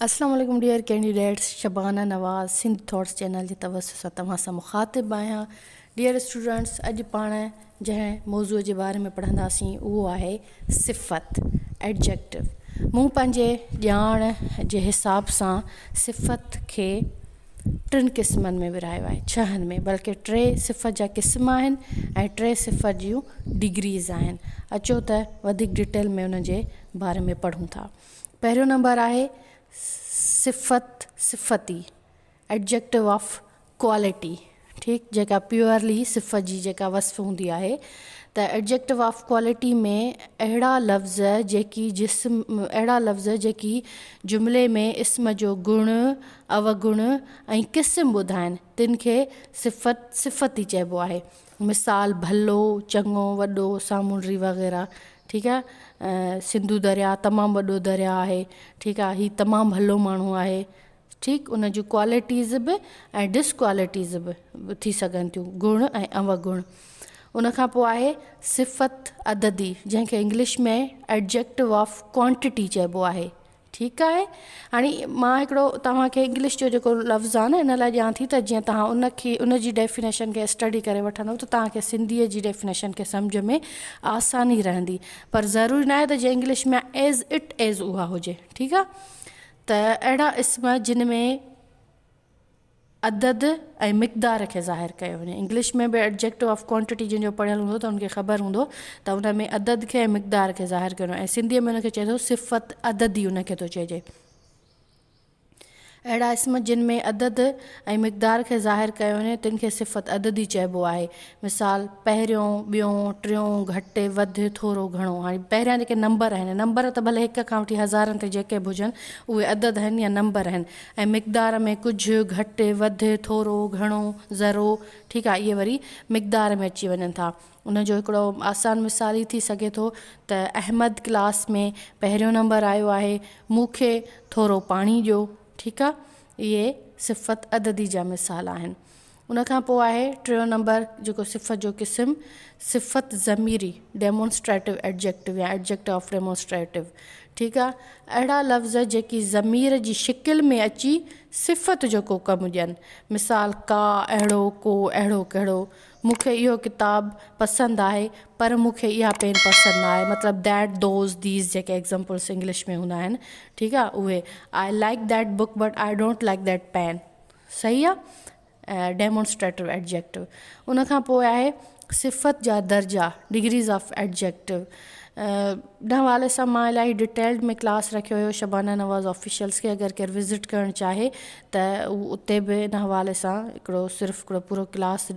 अस्सलाम वालेकुम dear candidates. Shabana नवाज़ Sindh thoughts channel जे तवसु सां तव्हां सां मुखातिब आहियां। डियर स्टूडेंट्स, अॼु पाण जंहिं मौज़ूअ जे बारे में पढ़ंदासीं उहो आहे सिफ़त, एडजेक्टिव। मूं पंहिंजे ॼाण जे हिसाब सां सिफ़त खे टिनि क़िस्मनि में विरायो आहे, छहनि में, बल्कि 3 सिफ़त जा क़िस्म आहिनि ऐं 3 सिफ़त जूं डिग्रीज़ आहिनि। अचो त वधीक डिटेल में उन जे बारे में पढ़ूं था। पहिरियों नंबर आहे सिफ़त, सिफ़ती, एडजेक्टिव ऑफ क्वालिटी। ठीकु, जेका प्योरली सिफ़त जी जेका वस्फ़ हूंदी आहे। त एडजेक्टिव ऑफ क्वालिटी में अहिड़ा लफ़्ज़ जेकी जुमिले में इस्म जो गुण, अवगुण ऐं क़िस्म ॿुधाइनि, तिन खे सिफ़ती चइबो आहे। मिसाल भलो, चङो, वॾो, सामूंडी वग़ैरह। ठीकु आहे। सिंधु दरिया तमामु वॾो दरिया आहे। ठीकु आहे। हीउ तमामु भलो माण्हू आहे। ठीकु, उन जूं क्वालिटीज़ बि ऐं डिसक्वालिटीज़ बि थी सघनि थियूं, गुण ऐं अवगुण। उनखां पोइ आहे सिफ़त अददी, जंहिंखे इंग्लिश में एडजेक्टिव ऑफ क्वांटिटी चइबो आहे। ठीकु आहे। हाणे मां हिकिड़ो तव्हांखे इंग्लिश जो जेको लफ़्ज़ आहे न, इन लाइ ॾियां थी त जीअं तव्हां उन जी डेफिनेशन खे स्टडी करे वठंदव त तव्हांखे सिंधीअ जी डेफिनेशन खे सम्झ में आसानी रहंदी। पर ज़रूरी न आहे त जीअं इंग्लिश में एज़ इट एज़ उहा हुजे। ठीकु आहे। त अहिड़ा इस्म जिन में अदद ऐं मिक़दार खे ज़ाहिर कयो वञे। इंग्लिश में बि एडजेक्टिव ऑफ क्वांटिटी जंहिंजो पढ़ियल हूंदो त उनखे ख़बर हूंदो त उन में अदद खे ऐं मिक़दार खे ज़ाहिर कयो ऐं सिंधीअ में उनखे चए थो सिफ़त अददी, उनखे थो चइजे। अहिड़ा इस्म जिन में अदद ऐं मिक़दार खे ज़ाहिर कयो वञे तिन खे सिफ़त अददी चइबो आहे। मिसाल पहिरियों, ॿियों, टियों, घटि, वधि, थोरो, घणो। हाणे पहिरियां जेके नंबर आहिनि, नंबर त भले 1 खां वठी हज़ारनि ते जेके बि हुजनि उहे अदद आहिनि या नंबर आहिनि। ऐं मिक़दार में कुझु, घटि, वधि, थोरो, घणो, ज़रो। ठीकु आहे। इहे वरी मिक़दार में अची वञनि था। उनजो हिकिड़ो आसान मिसाल ई थी सघे थो त अहमद क्लास में पहिरियों नंबर आयो आहे, मूंखे थोरो पाणी ॾियो। ठीकु आहे। इहे सिफ़त अददी जा मिसाल आहिनि। उनखां पोइ आहे 3 नंबर जेको सिफ़त जो क़िस्म, सिफ़त ज़मीरी, डेमोन्स्ट्रेटिव एडजेक्टिव या एडजेक्टिव ऑफ डेमोन्स्ट्रेटिव। ठीकु आहे। अहिड़ा लफ़्ज़ जेकी ज़मीर जी शिकिल में अची सिफ़त जो को कमु ॾियनि। मिसाल का, अहिड़ो, को, अहिड़ो कहिड़ो। मूंखे इहो किताबु पसंदि आहे पर मूंखे इहा पेन पसंदि न आहे। मतिलबु दैट, दोज़, दीज़ जेके एग्ज़ाम्पल्स इंग्लिश में हूंदा आहिनि। ठीकु आहे। उहे I like that book but I don't like that pain. सही आहे। Demonstrative adjective. उनखां पोइ आहे सिफ़त जा दर्जा, डिग्रीज़ ऑफ एडजेक्टिव। इन हवाले सां मां इलाही डिटेल्ड में क्लास रखियो हुयो शबाना नवाज़ ऑफिशियल्स खे। अगरि केरु विज़िट करणु चाहे त उते बि इन हवाले सां सिर्फ़ु पूरो क्लास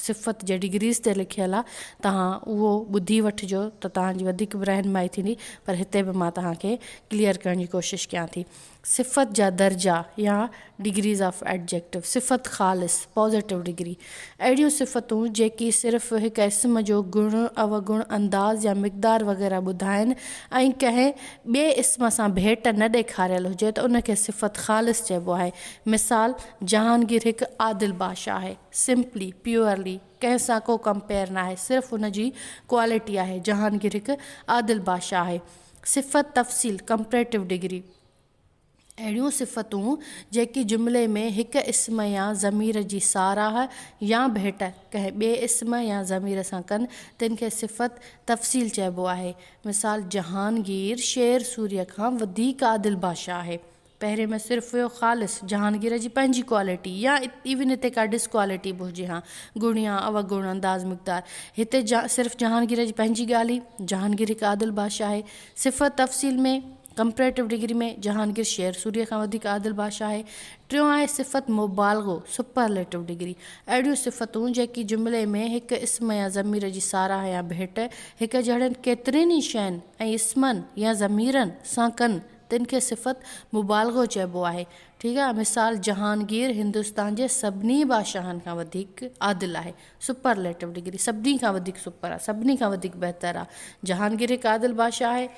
सिफ़त जे डिग्रीज़ ते लिखियलु आहे। तव्हां उहो ॿुधी वठिजो त तव्हांजी वधीक रहनुमाई थींदी। पर हिते बि मां तव्हांखे क्लियर करण जी कोशिशि कयां थी। सिफ़त जा दर्जा या डिग्रीज़ ऑफ एडजेक्टिव। सिफ़त ख़ालिस, पॉज़िटिव डिग्री। अहिड़ियूं सिफ़तूं जेकी सिर्फ़ु हिकु इस्म जो गुण, अवगुण, अंदाज़ या मिक़दार वग़ैरह ॿुधाइनि ऐं कंहिं ॿिए इस्म सां भेट न ॾेखारियल हुजे त उनखे सिफ़त ख़ालिस चइबो आहे। मिसाल जहांगीर हिकु आदिल बादशाह आहे। सिंपली, प्योरली, कंहिंसां को कंपेयर न आहे, सिर्फ़ु उनजी क्वालिटी आहे। जहांगीर हिकु आदिल बादशाह आहे। सिफ़त तफ़सील, कंपरेटिव डिग्री। अहिड़ियूं सिफ़तूं जेकी जुमिले में हिकु इस्म या ज़मीर जी साराह या भेट कंहिं ॿिए इस्म या ज़मीर सां कनि, तिन खे सिफ़त तफ़सील चइबो आहे। मिसाल जहांगीर शेर सूरीअ खां वधीक आदिल बादशाह आहे। पहिरें में सिर्फ़ु हुयो ख़ालिस, जहांगीर जी पंहिंजी क्वालिटी, या इवन हिते का डिसक्वालिटी बि हुजे, हा, गुण या अवगुण, अंदाज़, मिक़दार। हिते सिर्फ़ु जहांगीर जी पंहिंजी ॻाल्हि ई, जहांगीर हिकु आदिल बादशाह आहे। सिफ़त तफ़सील में, कंपरेटिव डिग्री में, जहांगीर शेर सूरीअ खां वधीक आदिल बादशाह आहे। टियों आहे सिफ़त मुबालगो, सुपरलेटिव डिग्री। अहिड़ियूं सिफ़तूं जेकी जुमिले में हिकु इस्म या ज़मीर जी साराह या भेट हिकु जहिड़नि केतिरनि ई शयुनि ऐं इस्मनि या ज़मीरनि सां कनि, तिन खे सिफ़त मुबालगो चइबो आहे। ठीकु आहे। मिसाल जहांगीर हिंदुस्तान जे सभिनी बादशाहनि खां वधीक आदिल आहे। सुपरलेटिव डिग्री, सभिनी खां वधीक सुपर आहे, सभिनी खां वधीक बहितर आहे। जहांगीर हिकु आदिल बादशाह आहे।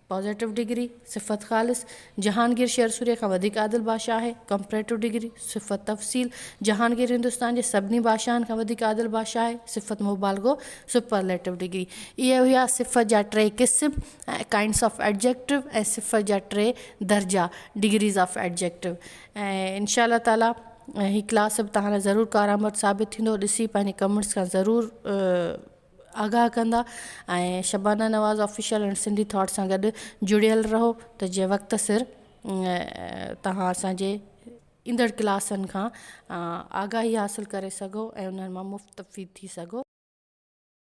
पॉजिटिव डिग्री सिफ़त ख़ालिस जहांगीर शेर सूर्य खां वधीक आदिल बादशाह आहे। कंपरेटिव डिग्री सिफ़त तफ़सील जहांगीर हिंदुस्तान जे सभिनी बादशाहनि खां वधीक आदिल बादशाह आहे। सिफ़त मुबालगो सुपरलेटिव डिग्री। इहे हुआ सिफ़त जा 3 क़िस्म ऐं काइंड्स ऑफ एडजेक्टिव ऐं सिफ़त जा 3 दर्जा डिग्रीज़ ऑफ एडजेक्टिव। ऐं इंशाअल्लाह ताला ही क्लास बि तव्हां लाइ ज़रूरु कारआमद साबित थींदो। ॾिसी पंहिंजे कमेंट्स खां ज़रूरु आगाह कंदा ऐं शबाना नवाज़ ऑफिशियल एंड सिंधी थॉट सां गॾु जुड़ियल रहो त जे वक़्त सिर तव्हां असांजे ईंदड़ क्लासनि खां आगाही हासिलु करे सघो ऐं उन्हनि मां मुस्तफ़ीद थी सघो।